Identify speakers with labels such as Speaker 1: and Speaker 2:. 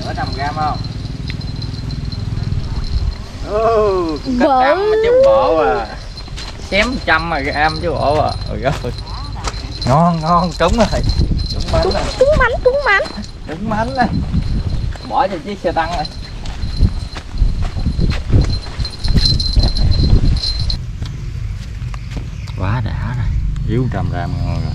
Speaker 1: Ở 100g không? Cách trăm chứ bộ à. Xém 100g chứ bộ à. Ôi ơi. Ngon ngon, trúng rồi. Trúng mánh rồi. Trúng mánh này. Bỏ cho chiếc xe tăng này. Quá đã này. Yếu 100g ngon rồi.